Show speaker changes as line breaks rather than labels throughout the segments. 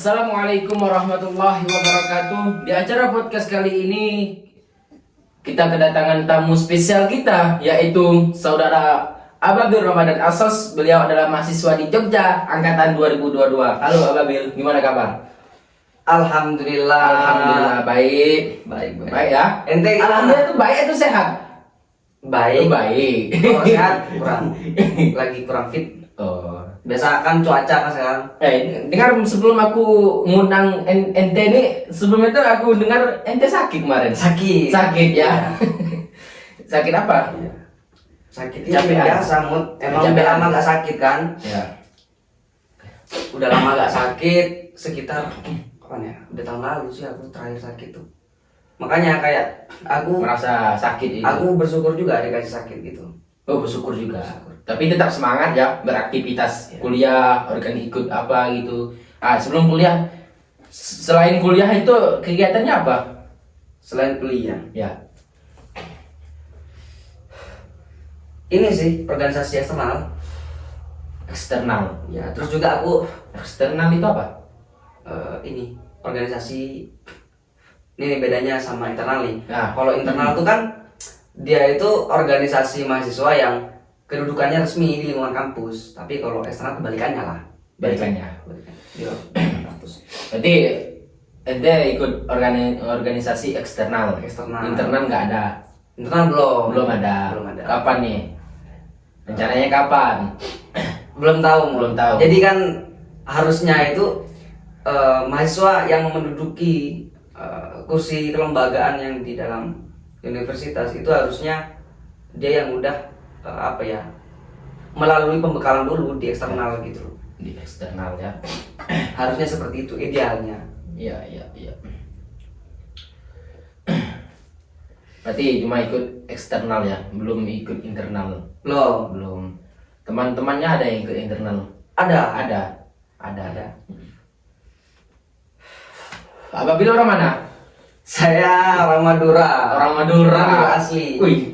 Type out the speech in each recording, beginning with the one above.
Assalamualaikum warahmatullahi wabarakatuh. Di acara podcast kali ini kita kedatangan tamu spesial kita, yaitu saudara Ababil Ramadan Asos. Beliau adalah mahasiswa di Jogja angkatan 2022. Halo Ababil, gimana kabar?
Alhamdulillah.
Alhamdulillah baik. Baik ya.
Ente
Alhamdulillah itu baik itu sehat.
baik.
Baik.
Kalau sehat lagi kurang fit.
Oh.
Biasa kan cuaca kan sekarang.
Dengar sebelum aku ngundang ente ini, sebelum itu aku dengar ente sakit kemarin.
Sakit.
Sakit ya. Sakit apa?
Sakit
Capean.
biasa mood. Emang
Capean.
udah lama gak sakit kan?
Ya.
Udah lama gak sakit, sekitar kapan ya? Udah tahun lalu sih aku terakhir sakit tuh. Makanya kayak aku
Merasa sakit itu.
aku bersyukur juga dikasih sakit gitu.
Oh, bersyukur juga. Tapi tetap semangat ya beraktivitas kuliah, ikut apa gitu. Sebelum kuliah, selain kuliah itu kegiatannya apa?
Selain kuliah,
Ya.
ini sih organisasi eksternal.
Eksternal.
Ya, terus juga aku
Eksternal itu apa?
ini organisasi ini bedanya sama internal nih.
Nah.
Kalau internal tuh kan dia itu organisasi mahasiswa yang kedudukannya resmi di lingkungan kampus. Tapi kalau eksternal kebalikannya lah.
Balikannya.
Di lingkungan kampus.
Berarti ente ikut organisasi eksternal.
Eksternal.
Internal nggak ada.
Internal belum.
Belum ada.
Belum ada.
Kapan nih? Rencananya kapan?
Belum tahu.
Belum tahu.
Jadi kan harusnya itu mahasiswa yang menduduki kursi kelembagaan yang di dalam universitas itu harusnya dia yang udah melalui pembekalan dulu di eksternal gitu.
Di eksternal ya.
Harusnya seperti itu idealnya.
Iya. Berarti cuma ikut eksternal ya, belum ikut internal.
Belum.
Teman-temannya ada yang ikut internal?
Ada.
Ada. Apabila orang mana?
Saya orang Madura.
Orang Madura.
Asli.
Wih,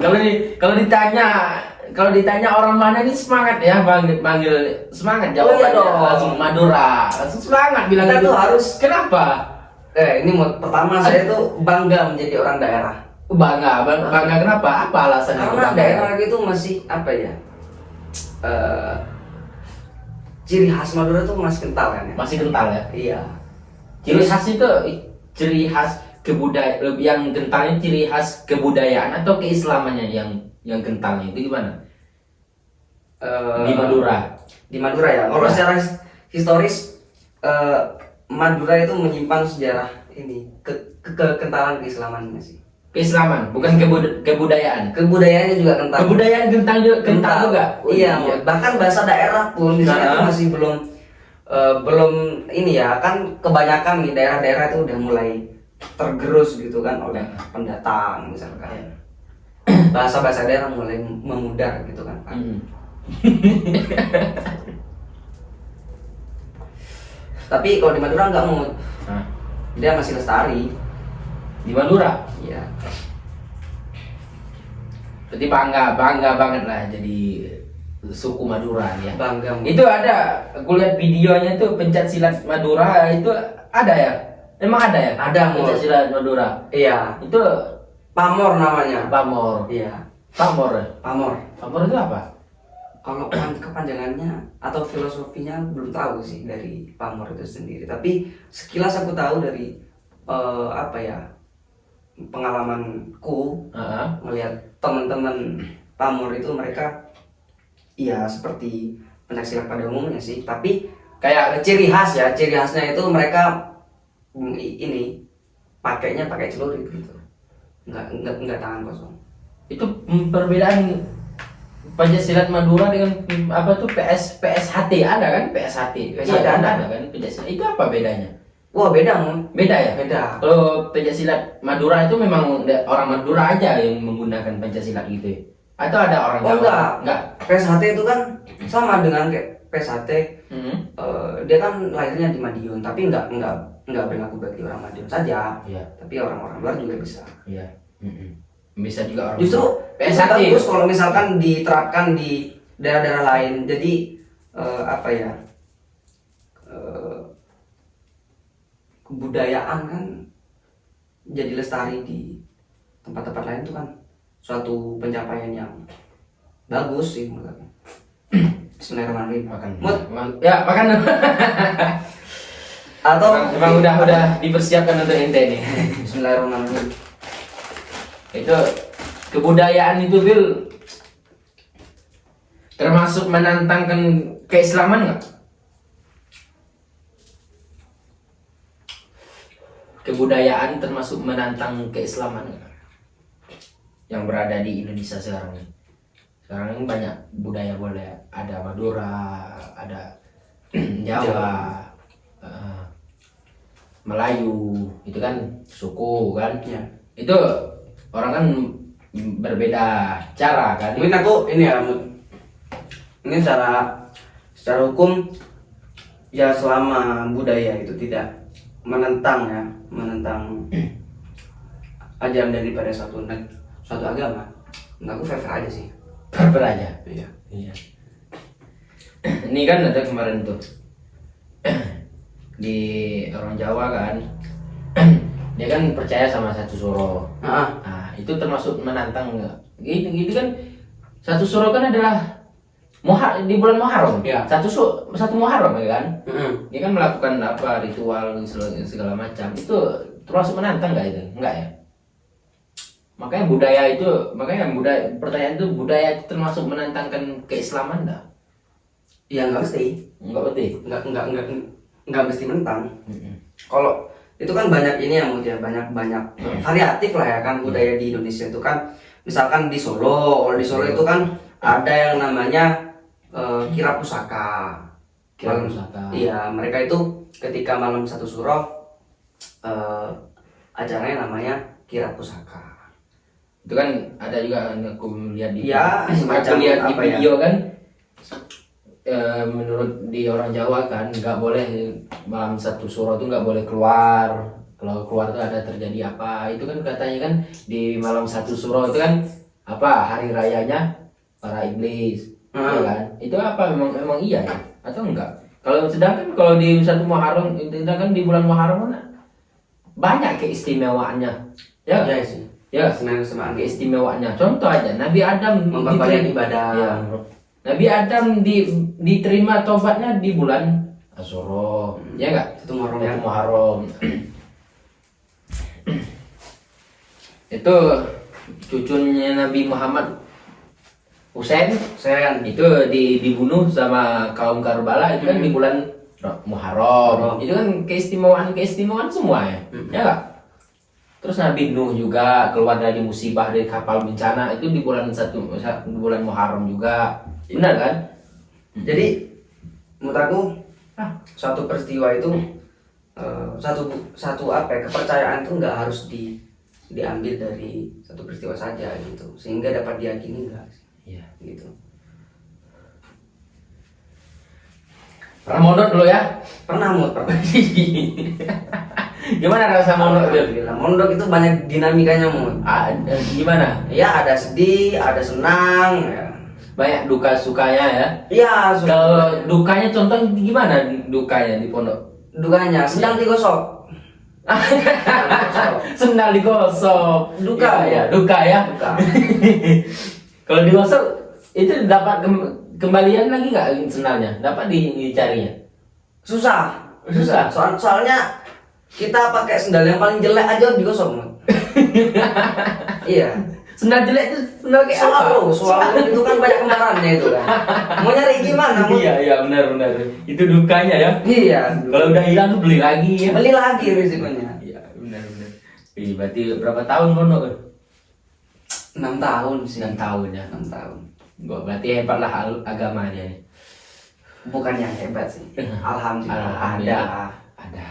kalau ditanya orang mana ini semangat ya, panggil semangat
Oh iya
jawabannya.
dong.
Langsung Madura. Langsung semangat bilang
Kita
gitu.
tuh harus.
Kenapa?
Ini pertama saya tuh bangga menjadi orang daerah.
Bangga kenapa? Apa alasannya?
Karena
bangga?
daerah gitu masih ciri khas Madura tuh masih kental kan ya.
Masih kental ya.
Iya.
Ciri khas itu ciri khas kebudayaan yang kentalnya, ciri khas kebudayaan atau keislamannya yang kentalnya itu gimana? Di Madura.
Di Madura ya. Kalau secara historis Madura itu menyimpan sejarah ini kekentalan keislamannya sih.
Keislaman, bukan kebudayaan.
Kebudayaannya juga kental.
Kebudayaan kental juga. Oh,
Iya, bahkan bahasa daerah pun di sana tuh masih belum ini ya, kan kebanyakan nih daerah-daerah itu udah mulai tergerus gitu kan oleh pendatang misalkan. Bahasa-bahasa daerah mulai memudar gitu kan. Tapi kalau di Madura nggak mau, dia masih lestari.
Di Madura.
Iya.
Berarti bangga banget lah jadi suku Madura ya.
Bangga.
Itu ada, aku lihat videonya tuh pencak silat Madura itu ada ya? Emang ada ya?
Ada,
pencak silat Madura.
Iya.
Itu
Pamor namanya.
pamor.
Iya.
Pamor.
Pamor.
Pamor itu apa?
Kalau kepanjangannya atau filosofinya belum tahu sih dari pamor itu sendiri. Tapi sekilas aku tahu dari pengalamanku melihat teman-teman pamor itu mereka ya seperti pencaksilat pada umumnya sih. Tapi kayak ciri khasnya itu mereka ini pakainya pakai celurit gitu. Enggak tangan kosong.
Itu perbedaan pencaksilat Madura dengan apa tuh PSHT ada kan? PSHT ada kan pencaksilat itu apa bedanya?
Wah beda Mon.
Beda ya?
Beda.
Kalau pencaksilat Madura itu memang orang Madura aja yang menggunakan pencaksilat gitu ya? Atau ada orang Jawa?
Enggak. PSHT itu kan sama dengan kayak PSHT. Dia kan lahirnya di Madiun, tapi enggak berlaku bagi orang Madiun saja.
Iya.
Tapi orang-orang luar juga bisa.
Iya. Bisa juga orang.
Justru
PSHT
bagus kalau misalkan diterapkan di daerah-daerah lain. Jadi kebudayaan kan jadi lestari di tempat-tempat lain itu kan suatu pencapaian yang bagus sih menurut aku. Bismillahirrahmanirrahim.
Makan.
Mut.
Ya, makan.
Atau
Emang udah dipersiapkan untuk ente nih.
Bismillahirrahmanirrahim.
Itu kebudayaan itu Bil termasuk menantangkan keislaman nggak? Kebudayaan termasuk menantang keislaman nggak? Yang berada di Indonesia sekarang ini. Sekarang ini banyak budaya, ada Madura, ada Jawa, Melayu, itu kan suku kan?
Ya.
Itu orang kan berbeda cara kan?
Mungkin aku ini ya, ini secara hukum ya selama budaya itu tidak menentang ajaran daripada suatu agama, menurut aku fair aja sih.
Fair aja.
Iya.
Iya. Ini kan ada kemarin tuh di orang Jawa kan, dia kan percaya sama satu suro. Nah, itu termasuk menantang nggak? Gitu kan satu suro kan adalah di bulan Muharram.
Ya.
Satu Muharram ya kan?
Mm-mm.
Dia kan melakukan apa ritual segala macam. Itu termasuk menantang nggak itu? Enggak ya? Makanya pertanyaan itu budaya itu termasuk menantangkan keislaman enggak?
Ya nggak mesti,
Enggak betul.
nggak mesti mentang. Kalau itu kan banyak ini yang banyak variatif lah ya kan budaya di Indonesia itu kan. Misalkan di Solo, kalau di Solo itu kan ada yang namanya kirap pusaka.
Kirap pusaka.
Iya, mereka itu ketika malam satu suro acaranya namanya kirap pusaka.
Itu kan ada juga aku lihat di
Iya, semacam
aku lihat di
apa ya?
video kan. Menurut di orang Jawa kan nggak boleh malam satu suro itu nggak boleh keluar. Kalau keluar tuh ada terjadi apa? Itu kan katanya kan di malam satu suro itu kan apa hari rayanya para iblis, ya kan? Itu apa memang iya ya? Atau enggak? Sedangkan kalau di satu Muharram, sedangkan di bulan Muharram kan banyak keistimewaannya, ya.
Iya sih.
Ya,
Kesemaan
keistimewaannya. Contoh aja, Nabi Adam
memperbanyak ibadah.
Ya, Nabi Adam diterima tobatnya di bulan Asyura, ya enggak?
Itu Muharram ya.
Itu Muharram. Itu cucunya Nabi Muhammad Husain itu dibunuh sama kaum Karbala itu kan di bulan Muharram. Itu kan keistimewaan semua ya. Ya enggak? Terus Nabi Nuh juga keluar dari musibah dari kapal bencana itu di bulan bulan Muharram juga. Benar kan?
Jadi menurut aku suatu peristiwa itu satu apa ya, kepercayaan itu nggak harus diambil dari satu peristiwa saja gitu sehingga dapat diyakini enggak
Iya.
gitu.
Pernah mondok dulu ya?
Pernah
Gimana rasa mondok itu?
Alhamdulillah, mondok itu banyak dinamikanya
Gimana?
ya, ada sedih, ada senang ya.
Banyak duka sukanya ya.
Iya,
Kalau dukanya contoh gimana dukanya di pondok?
dukanya sedang digosok.
Sendal digosok.
Duka
ya, duka ya.
Duka.
Kalau digosok itu dapat kembalian lagi nggak sendalnya? Dapat dicarinya?
Susah.
Susah.
Soalnya kita pakai sendal yang paling jelek aja digosok. Iya.
Sendal jelek itu sendal kayak apa?
Selalu itu kan banyak kembarannya itu kan. Mau nyari gimana?
Iya benar. Itu dukanya ya.
Iya.
Kalau udah hilang tuh beli lagi ya.
Beli lagi risikonya.
Iya benar. Berarti berapa tahun mondok?
6 tahun sih.
6 tahun ya.
6 tahun.
Berarti hebatlah agamanya nih.
Bukan yang hebat sih. Alhamdulillah.
Alhamdulillah.
Ada.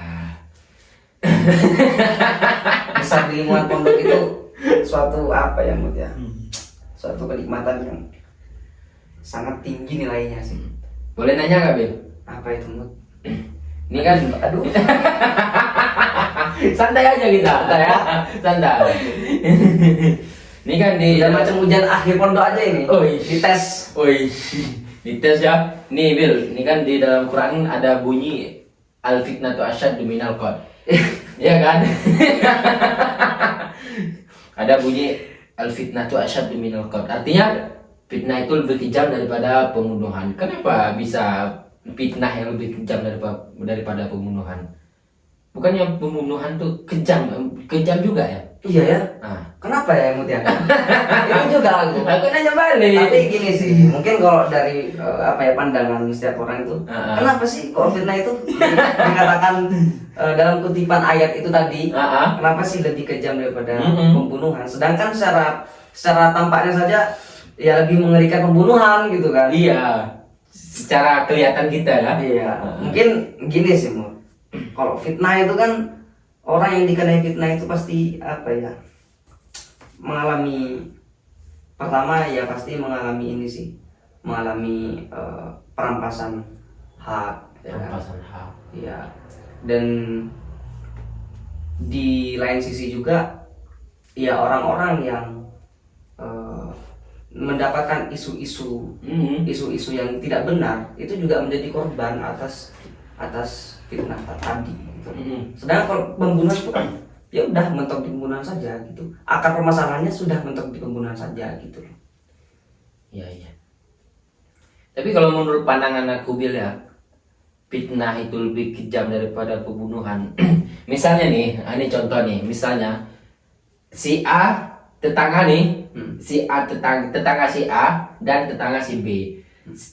Besar di lingkungan pondok itu suatu apa ya Mut ya? Suatu kenikmatan yang sangat tinggi nilainya sih.
Boleh nanya nggak Bil?
Apa itu Mut?
Ini kan,
Aduh.
santai aja kita, santai. Ini kan di
Udah macam ujian akhir pondok aja ini. Dites.
Dites ya. Nih Bil, ini kan di dalam Quran ada bunyi al fitnatu asyaddu minal qatl. Iya kan? Ada bunyi al-fitnah tu asyaddu minal qatl. Artinya fitnah itu lebih kejam daripada pembunuhan. Kenapa bisa fitnah yang lebih kejam daripada pembunuhan? Bukannya pembunuhan tuh kejam juga ya?
Iya ya.
Nah,
Kenapa ya Mut ya? Itu juga aku.
aku nanya balik.
Tapi gini sih, mungkin kalau dari pandangan setiap orang itu, kenapa sih kok fitnah itu dikatakan dalam kutipan ayat itu tadi, kenapa sih lebih kejam daripada pembunuhan? Sedangkan secara tampaknya saja ya lebih mengerikan pembunuhan gitu kan?
Iya, secara kelihatan kita kan?
Iya. Mungkin gini sih Mut. Kalau fitnah itu kan orang yang dikenai fitnah itu pasti mengalami pertama ya pasti mengalami ini sih, mengalami perampasan hak, ya kan?
Perampasan hak.
Iya. Dan di lain sisi juga ya orang-orang yang mendapatkan isu-isu yang tidak benar itu juga menjadi korban atas fitnah tadi gitu. Sedangkan kalau pembunuhan itu kan ya udah mentok di pembunuhan saja gitu. Akar permasalahannya sudah mentok di pembunuhan saja gitu.
Iya. Tapi kalau menurut pandangan aku ya, fitnah itu lebih kejam daripada pembunuhan. Misalnya nih, ini contoh nih, misalnya si A tetangga nih, si A tetangga si A dan tetangga si B.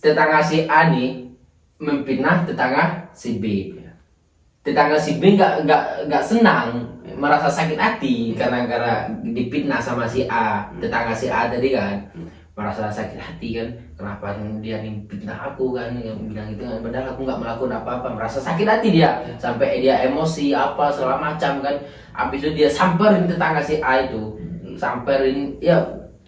Tetangga si A nih memfitnah tetangga si B. Tetangga si B nggak senang, merasa sakit hati karena dipitnah sama si A. Tetangga si A tadi kan merasa sakit hati kan, kenapa dia nih fitnah aku kan, yang bilang gitu kan, padahal aku nggak melakukan apa-apa, merasa sakit hati dia sampai dia emosi apa segala macam kan. Habis itu dia samperin tetangga si A itu, samperin ya.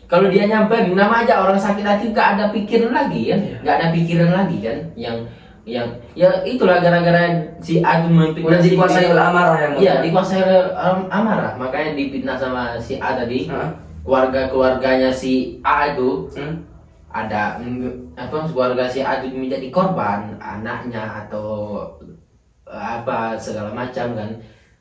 Kalau dia nyamperin nama aja orang sakit hati nggak ada pikiran lagi kan, nggak ada pikiran lagi kan, yang ya itulah gara-gara si A itu memfitnah,
Udah dikuasai oleh amarah ya.
Iya, dikuasai oleh amarah, makanya difitnah sama si A tadi. Keluarganya si A itu ada keluarga si A itu menjadi korban, anaknya atau apa segala macam kan.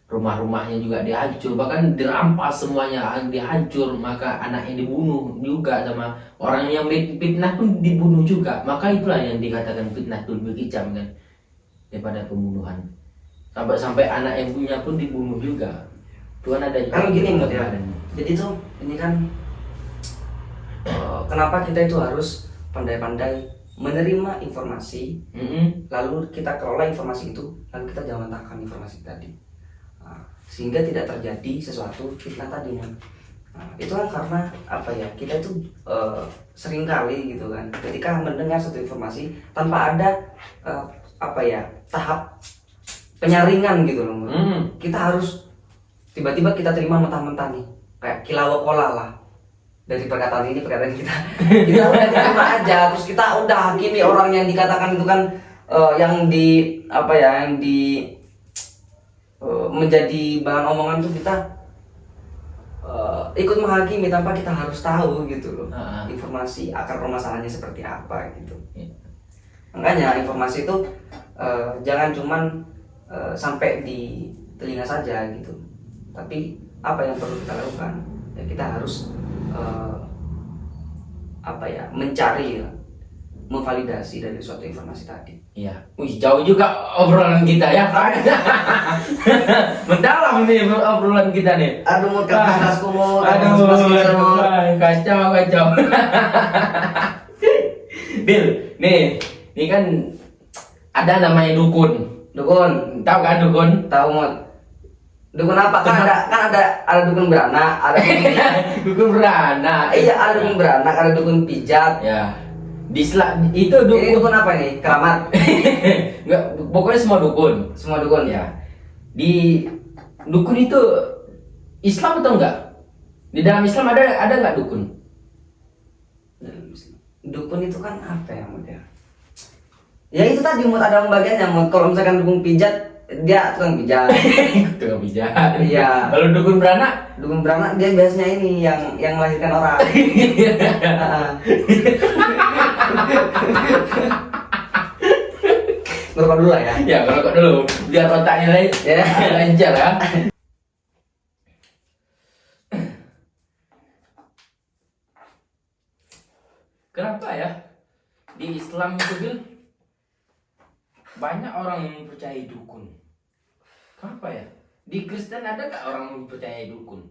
Rumah-rumahnya juga dihancur, bahkan dirampas semuanya, dihancur. Maka anaknya dibunuh juga sama orang yang fitnah pun dibunuh juga. Maka itulah yang dikatakan fitnah itu lebih kejam kan daripada pembunuhan. Sampai anak yang punya pun dibunuh juga. Tuhan ada
Kan gini Mut ya. Jadi tuh ini kan kenapa kita itu harus pandai-pandai menerima informasi, lalu kita kelola informasi itu, lalu kita jangan mentahkan informasi tadi. Sehingga tidak terjadi sesuatu fitnah tadi kan. Itu kan karena kita itu seringkali gitu kan ketika mendengar suatu informasi tanpa ada tahap penyaringan gitu loh. Kita harus tiba-tiba kita terima mentah-mentah nih kayak kilawakola lah dari perkataan kita kita udah terima aja, terus kita udah hakimi orang yang dikatakan itu kan menjadi bahan omongan tuh kita ikut menghakimi tanpa kita harus tahu gitu loh informasi akar permasalahannya seperti apa gitu. Makanya informasi itu jangan cuman sampai di telinga saja gitu, tapi apa yang perlu kita lakukan ya kita harus mencari, memvalidasi dari suatu informasi tadi.
Iya. Jauh juga obrolan kita ya. Mendalam nih obrolan kita nih.
Aduh mau kertasku mau.
Aduh, kacau. Bil, nih kan ada namanya dukun. Tahu kan dukun?
Tahu Mot. Dukun apa? Kan ada dukun beranak, ada
dukun beranak.
Iya, ada dukun beranak, ada dukun pijat.
Ya. Itu dukun.
Ini dukun apa nih? Keramat?
Enggak, pokoknya semua dukun.
Semua dukun
ya. Di dukun itu Islam atau enggak? Di dalam Islam ada enggak dukun?
Dukun itu kan apa ya Mut ya? Ya itu tadi Mut, ada pembagiannya Mut. Kalau misalkan dukun pijat, dia tukang pijat.
Tukang pijat.
Iya.
Kalau dukun beranak?
Dukun beranak dia biasanya ini yang melahirkan orang. ngerokok dulu lah ya.
Ya ngerokok dulu biar otaknya
Ya.
lancar ya. Kenapa ya di Islam itu Bil, banyak orang yang mempercayai dukun? Kenapa ya? Di Kristen ada gak orang yang mempercayai dukun?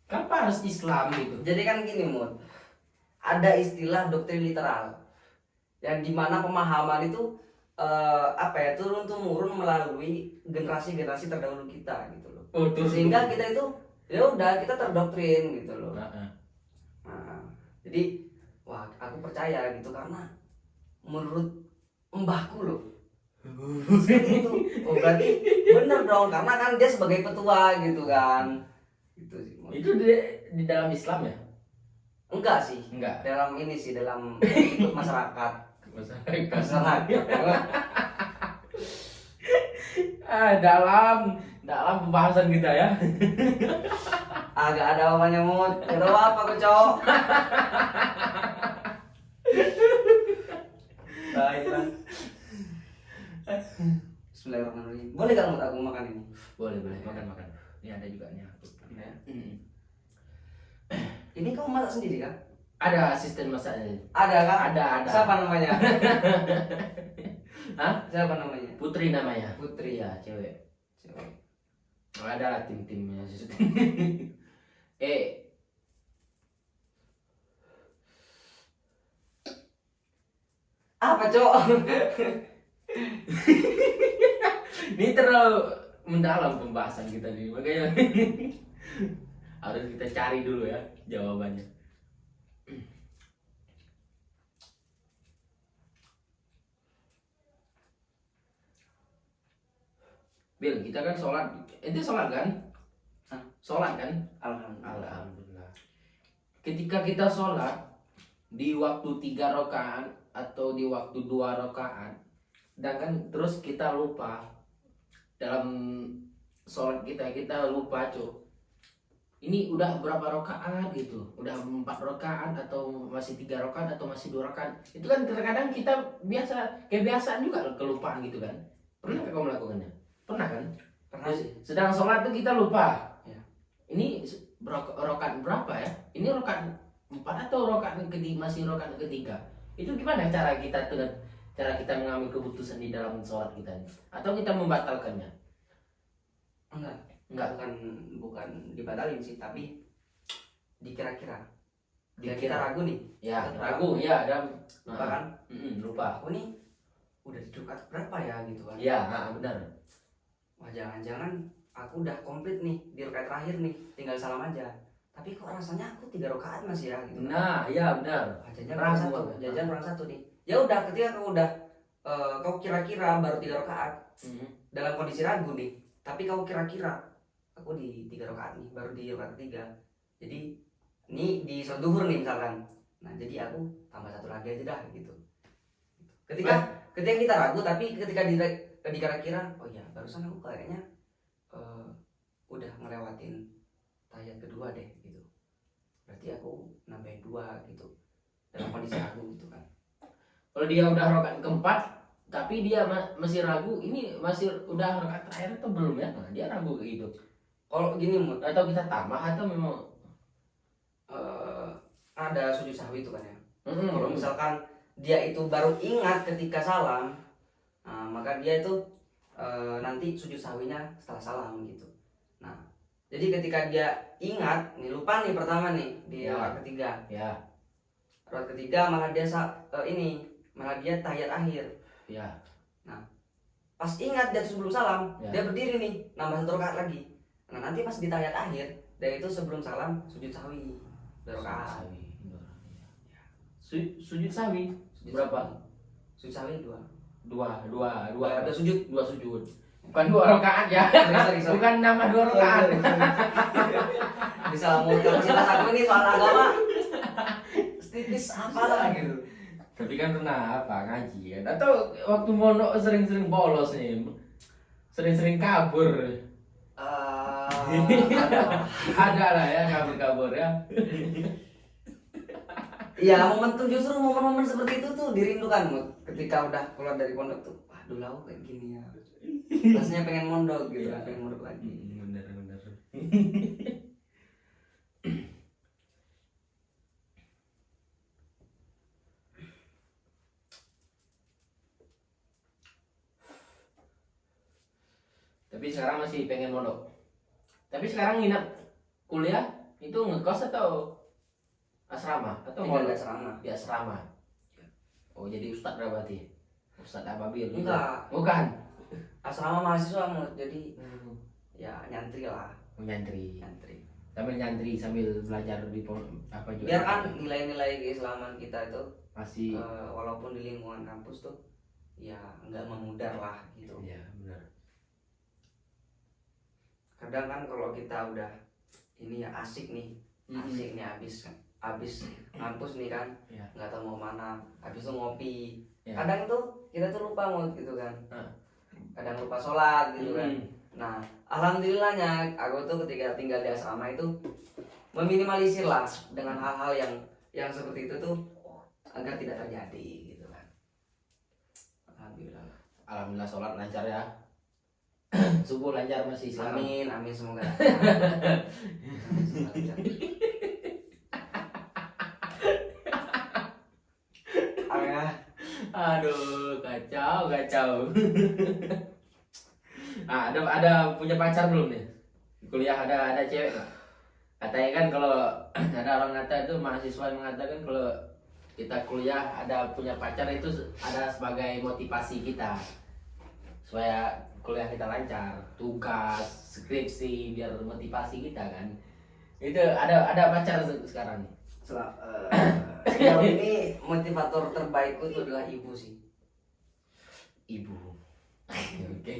Kenapa harus Islam gitu?
Jadi kan gini Mut, ada istilah doktrin literal yang dimana pemahaman itu turun temurun melalui generasi-generasi terdahulu kita gitu loh.
Oh, turun.
Sehingga kita itu ya udah kita terdoktrin gitu loh.
Nah,
Jadi wah aku percaya gitu karena menurut mbahku loh. Seperti itu. Oh berarti bener dong karena kan dia sebagai petua gitu kan. Gitu sih. Mut.
itu di dalam Islam ya?
Enggak sih.
Enggak.
Dalam ini sih dalam ikut masyarakat. Masyarakat.
Dalam pembahasan kita ya.
Agak ada apanya Mut. Gak tahu apa aku cowok. Baiklah. Bismillahirrahmanirrahim. Boleh gak Mut aku makan ini?
Boleh makan. Ini ada juga nih.
Ya. Ini kamu masak sendiri kan?
Ada asisten masaknya.
Ada kan?
Ada.
Siapa namanya?
Hah?
Siapa namanya?
Putri namanya.
Putri.
Iya, cewek.
Cewek.
Ada lah tim-timnya.
Apa cowok?
Ini terlalu mendalam pembahasan kita nih, makanya harus kita cari dulu ya jawabannya. Bil, kita kan sholat, ente sholat kan?
Hah?
Sholat kan?
Alhamdulillah.
Alhamdulillah. Ketika kita sholat di waktu 3 rakaat atau di waktu 2 rakaat, dan kan terus kita lupa dalam sholat kita lupa cuk. Ini udah berapa rakaat gitu? Udah 4 rakaat atau masih 3 rakaat atau masih 2 rakaat? Itu kan terkadang kita kebiasaan juga kelupaan gitu kan? Pernah nggak kamu melakukannya? Pernah kan?
Pernah sih.
Sedang sholat tuh kita lupa.
Ya.
Ini rakaat berapa ya? Ini rakaat 4 atau rakaat masih rakaat ketiga? Itu gimana cara kita mengambil keputusan di dalam sholat kita? Atau kita membatalkannya?
Enggak, bukan dibatalin sih, tapi dikira-kira.
Dikira.
Kita ragu nih.
Ya,
Kita
ragu ya ada.
Lupa kan?
Lupa.
Aku nih udah di rakaat berapa ya gitu kan?
Ya, benar.
Wah jangan-jangan aku udah komplit nih di rakaat terakhir nih, tinggal salam aja. Tapi kok rasanya aku 3 rakaat masih ya gitu.
Nah, ya benar.
Wah, jajan kurang satu nih. Ya udah ketika kau udah kau kira-kira baru 3 rakaat dalam kondisi ragu nih. Tapi kau kira-kira aku di 3 rakaat nih, baru di rakaat ketiga. Jadi ini di sholat duhur nih misalkan. Nah, jadi aku tambah 1 lagi aja dah gitu. Ketika kita ragu tapi ketika dikira-kira, oh iya, barusan aku kayaknya udah ngelewatin tahiyat kedua deh gitu. Berarti aku nambahin 2 gitu. Dalam kondisi ragu gitu kan.
Kalau dia udah rakaat keempat tapi dia masih ragu, ini masih udah rakaat terakhir atau belum ya? Nah, dia ragu kayak gitu.
Kalau gini Mut,
Atau kita tambah atau memang
ada sujud sahwi itu kan ya. Kalau misalkan dia itu baru ingat ketika salam, maka dia itu nanti sujud sahwinya setelah salam gitu. Nah, jadi ketika dia ingat, nih lupa nih pertama nih di rakaat ketiga.
Ya.
Rakaat ketiga malah dia malah dia tahiyat akhir.
Ya.
Nah, pas ingat dia sebelum salam,
Ya.
dia berdiri nih, nambah 1 rakaat lagi. Nah, nanti pas di tahiyat akhir, dia itu sebelum salam sujud sahwi 2 rakaat.
Sujud sahwi berapa?
Sujud sahwi 2.
Dua
sujud.
Bukan 2 rakaat ya.
Sorry.
Bukan nama 2 rakaat.
Bisa mau kapasitas aku ini soal agama. Setipis apalah gitu.
Tapi kan pernah ngaji kan? Atau waktu mondok sering-sering bolos nih, sering-sering kabur.
Ada.
Ada lah ya kabur ya.
Iya, justru momen-momen seperti itu tuh dirindukan Mut. Ketika udah keluar dari pondok tuh, waduh lah kayak gini ya. Rasanya pengen mondok gitu kan, pengen mondok lagi.
Bener. Tapi sekarang masih pengen mondok. Tapi sekarang nginep kuliah itu ngekos atau asrama atau
Tinggal
mondok?
di asrama.
Di asrama. Oh jadi ustadz berarti? Ustadz Ababil?
Enggak.
Bukan.
Asrama mahasiswa Mut. Jadi ya nyantri lah,
Nyantri.
nyantri.
Sambil belajar di apa juga.
Biar kan nilai-nilai keislaman kita itu
masih
walaupun di lingkungan kampus tuh ya nggak memudar lah gitu.
Iya, benar.
Kadang kan kalau kita udah ini ya asik nih habis kampus nih kan,
Iya.
nggak tahu mau mana, habis itu ngopi.
Iya.
Kadang tuh kita tuh lupa Mut gitu kan,
Ah.
kadang lupa sholat gitu kan. Nah alhamdulillahnya aku tuh ketika tinggal di asrama itu meminimalisir lah dengan hal-hal yang seperti itu tuh agar tidak terjadi gitu kan.
Alhamdulillah sholat lancar ya. Subuh lancar masih selamat.
Amin semoga lancar. Semoga lancar.
Aduh, kacau. Ada punya pacar belum nih? Kuliah ada cewek nggak? Katanya kan kalau ada orang kata itu mahasiswa yang mengatakan kalau kita kuliah ada punya pacar itu ada sebagai motivasi kita supaya kuliah kita lancar, tugas, skripsi biar motivasi kita kan. Itu ada pacar sekarang.
Sejauh ini motivator terbaikku itu adalah ibu sih.
Ibu. Oke.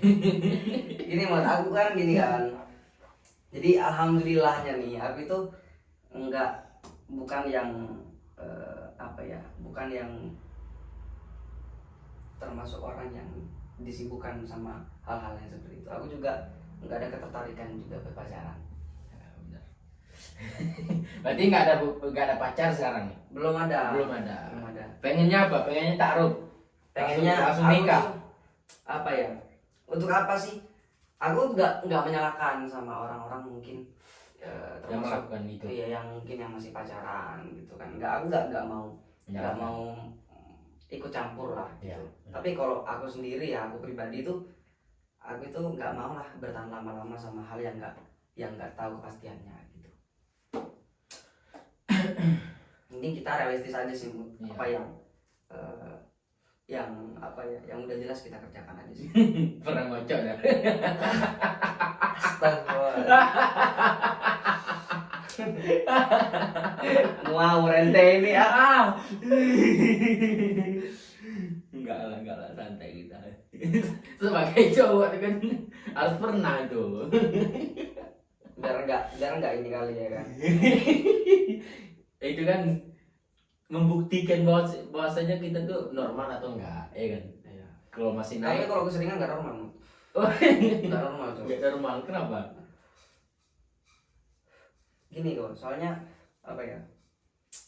Ini menurut aku kan gini kan. Jadi alhamdulillahnya nih aku itu bukan yang bukan yang termasuk orang yang disibukkan sama hal-hal yang seperti itu. Aku juga nggak ada ketertarikan juga berpacaran.
Ya, benar. Berarti nggak ada pacar sekarang nih?
Belum ada.
Pengennya apa? Pengennya taruh.
Pengennya
langsung
aku
nikah.
tuh, apa ya? Untuk apa sih? Aku nggak menyalahkan sama orang-orang mungkin
Yang melakukan itu.
Iya, yang mungkin yang masih pacaran gitu kan. Aku nggak mau ikut campur lah gitu.
Ya.
Tapi kalau aku sendiri ya, aku pribadi tuh aku itu nggak mau lah bertahan lama-lama sama hal yang nggak tahu kepastiannya gitu. Mending kita realistis aja sih,
Iya.
apa yang udah jelas kita kerjakan aja sih.
Pernah ngocok ya?
Astagfirullah. Wow, rente ini ya.
Enggak lah, santai kita. Sebagai cowok itu kan harus pernah itu.
biar enggak ini kali ya kan.
Itu kan membuktikan bahwasanya kita tuh normal atau enggak, ya kan?
Iya.
Kalau masih
Tapi
naik,
kalau keseringan nggak normal.
oh,
Nggak normal tuh.
enggak normal. Kenapa?
Gini kok, soalnya apa ya?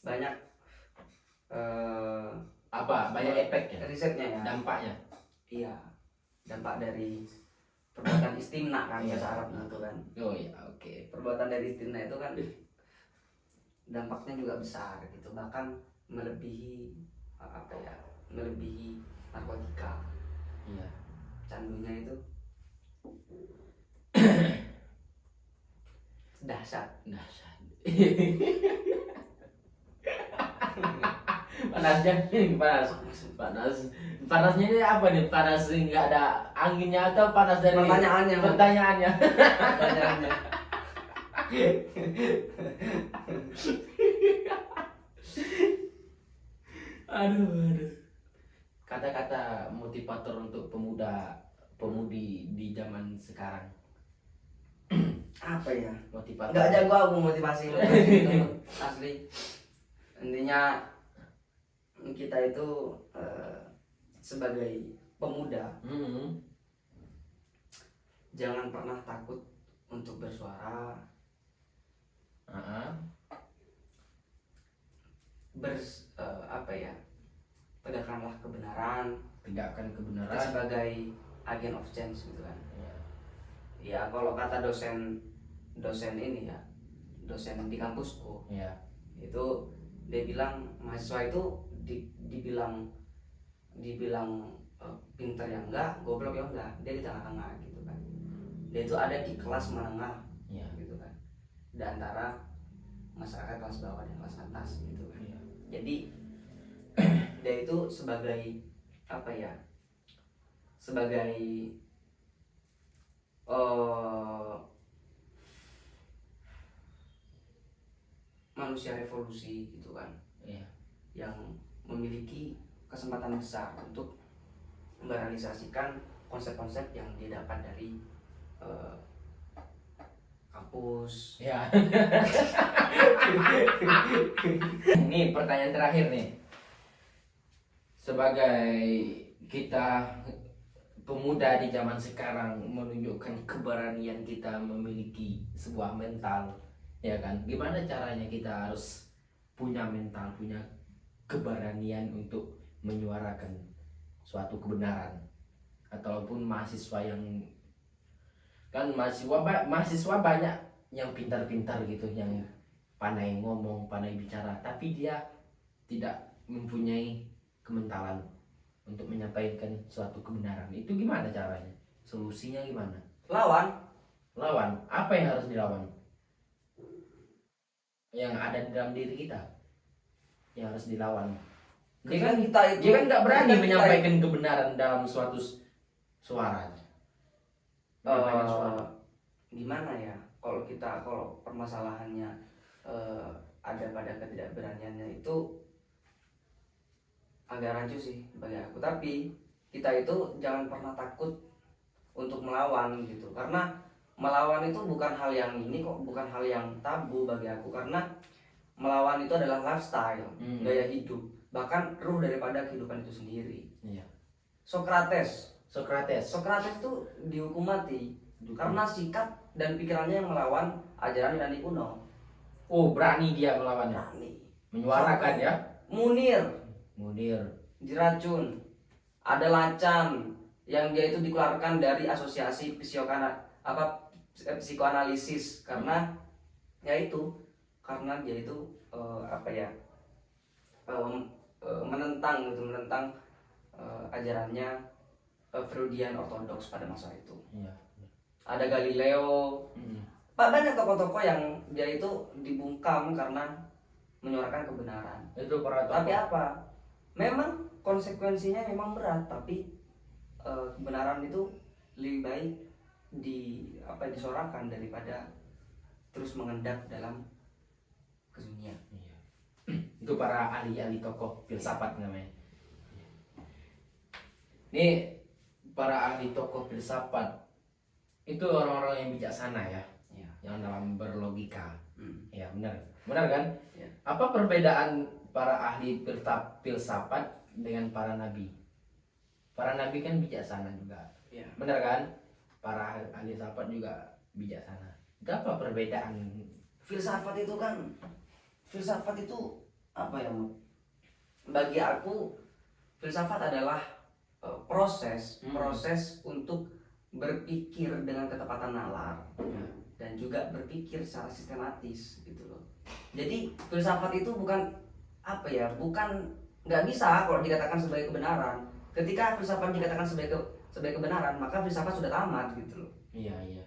Banyak
Banyak efeknya,
risetnya ya.
dampaknya.
Iya. Dampak dari perbuatan istimna kan
Iya.
bahasa Arabnya itu kan.
Oh iya, oke.
Perbuatan dari istimna itu kan dampaknya juga besar gitu, bahkan melebihi narkotika.
Iya.
Candunya itu dahsyat.
Panasnya ini apa nih? Panas nggak ada anginnya atau panas dari
Pertanyaannya.
pertanyaannya?
Pertanyaannya.
Aduh. Kata-kata motivator untuk pemudi di zaman sekarang.
Apa ya?
Motivator.
Nggak jago aku motivasi itu asli. Intinya kita itu sebagai pemuda jangan pernah takut untuk bersuara, kebenaran,
Tegakkan
kita
kebenaran.
sebagai agent of change gitu kan.
Ya.
Ya kalau kata dosen ini ya, dosen di kampusku
Ya.
itu, dia bilang mahasiswa itu dibilang pinter ya enggak, goblok ya enggak, dia di tengah-tengah gitu kan. Dia itu ada di kelas menengah
Ya.
gitu kan, di antara masyarakat kelas bawah dan kelas atas gitu kan.
Ya.
Jadi dia itu sebagai apa ya, sebagai manusia revolusi gitu kan,
Ya.
yang memiliki kesempatan besar untuk merealisasikan konsep-konsep yang dia dapat dari kampus.
Ya. Nih pertanyaan terakhir nih. Sebagai kita pemuda di zaman sekarang menunjukkan keberanian kita memiliki sebuah mental, ya kan? Gimana caranya kita harus punya mental, punya keberanian untuk menyuarakan suatu kebenaran, ataupun mahasiswa yang kan mahasiswa banyak yang pintar-pintar gitu, yang pandai ngomong, pandai bicara, tapi dia tidak mempunyai kementalan untuk menyampaikan suatu kebenaran. Itu gimana caranya? Solusinya gimana?
Lawan
Apa yang harus dilawan? Yang ada di dalam diri kita yang harus dilawan. Dia kan nggak berani menyampaikan kebenaran dalam suatu suara. Menyampaikan suara.
Gimana ya, kalau permasalahannya ada pada ketidakberaniannya, itu agak rancu sih bagi aku. Tapi kita itu jangan pernah takut untuk melawan gitu, karena melawan itu bukan hal yang bukan hal yang tabu bagi aku, karena melawan itu adalah lifestyle, gaya hidup, bahkan ruh daripada kehidupan itu sendiri.
Iya.
Sokrates itu dihukum mati karena sikap dan pikirannya yang melawan ajaran Yunani kuno.
Oh, berani dia melawannya.
Berani.
Menyuarakan ya.
Munir diracun. Ada Lacan yang dia itu dikeluarkan dari asosiasi psikoanalisis karena karena dia itu menentang ajarannya Freudian ortodoks pada masa itu.
Iya.
Ada Galileo. Banyak tokoh-tokoh yang dia itu dibungkam karena menyuarakan kebenaran.
Itu para tokoh.
Tapi apa? Memang konsekuensinya memang berat, tapi kebenaran itu lebih baik disorakan daripada terus mengendap dalam kesunyian.
Iya. Itu para ahli tokoh filsafat namanya. Ini para ahli tokoh filsafat itu orang-orang yang bijaksana ya, yang dalam berlogika. Ya benar kan?
Ya.
Apa perbedaan para ahli filsafat dengan para nabi? Para nabi kan bijaksana juga,
Ya.
benar kan? Para ahli filsafat juga bijaksana. Itu apa perbedaan?
Filsafat itu apa ya? Bagi aku filsafat adalah proses untuk berpikir dengan ketepatan nalar dan juga berpikir secara sistematis gitu loh. Jadi filsafat itu bukan nggak bisa kalau dikatakan sebagai kebenaran. Ketika filsafat dikatakan sebagai kebenaran, maka filsafat sudah tamat gitu loh.
Iya.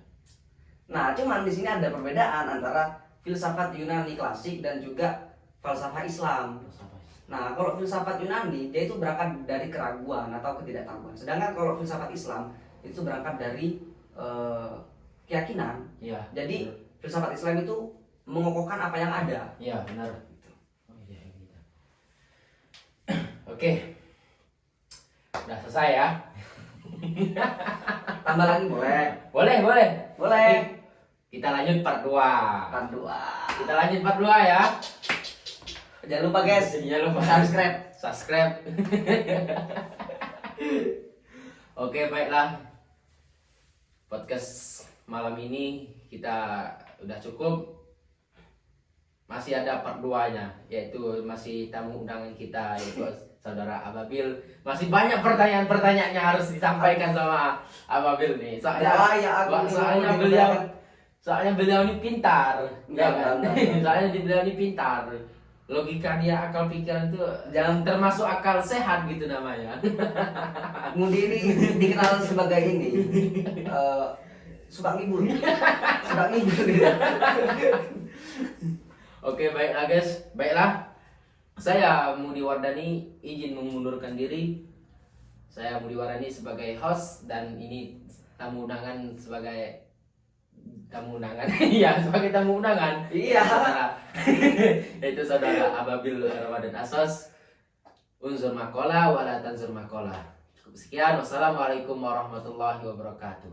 Nah, cuman di sini ada perbedaan antara filsafat Yunani klasik dan juga falsafah Islam. Nah, kalau filsafat Yunani dia itu berangkat dari keraguan atau ketidaktahuan. Sedangkan kalau filsafat Islam itu berangkat dari keyakinan.
Iya.
Jadi filsafat Islam itu mengokohkan apa yang ada.
Iya, benar. Oh iya gitu. Oke. Udah selesai ya.
Tambah lagi boleh.
Boleh. Kita lanjut part 2. Kita lanjut part 2 ya.
Jangan lupa guys,
Jangan lupa subscribe. Oke, baiklah. Podcast malam ini kita udah cukup. Masih ada part 2-nya, yaitu masih tamu undangan kita, yaitu saudara Ababil. Masih banyak pertanyaan-pertanyaan yang harus disampaikan sama Ababil nih. Soalnya beliau ini pintar, ya kan? Soalnya beliau ini pintar. Logika dia, akal pikiran itu jangan termasuk akal sehat gitu namanya.
Mudi ini dikenal sebagai ini suka ngibul. Suka ngibul dia.
Oke, baiklah guys. Baiklah. Saya Mudi Wardani izin mengundurkan diri. Saya Mudi Wardani sebagai host dan ini tamu undangan sebagai tamu undangan. Iya, sebagai tamu undangan.
Iya.
Yaitu saudara Ababil Ramadan Asos. Unzur makola wala tanzur makola. Cukup sekian. Wassalamualaikum warahmatullahi wabarakatuh.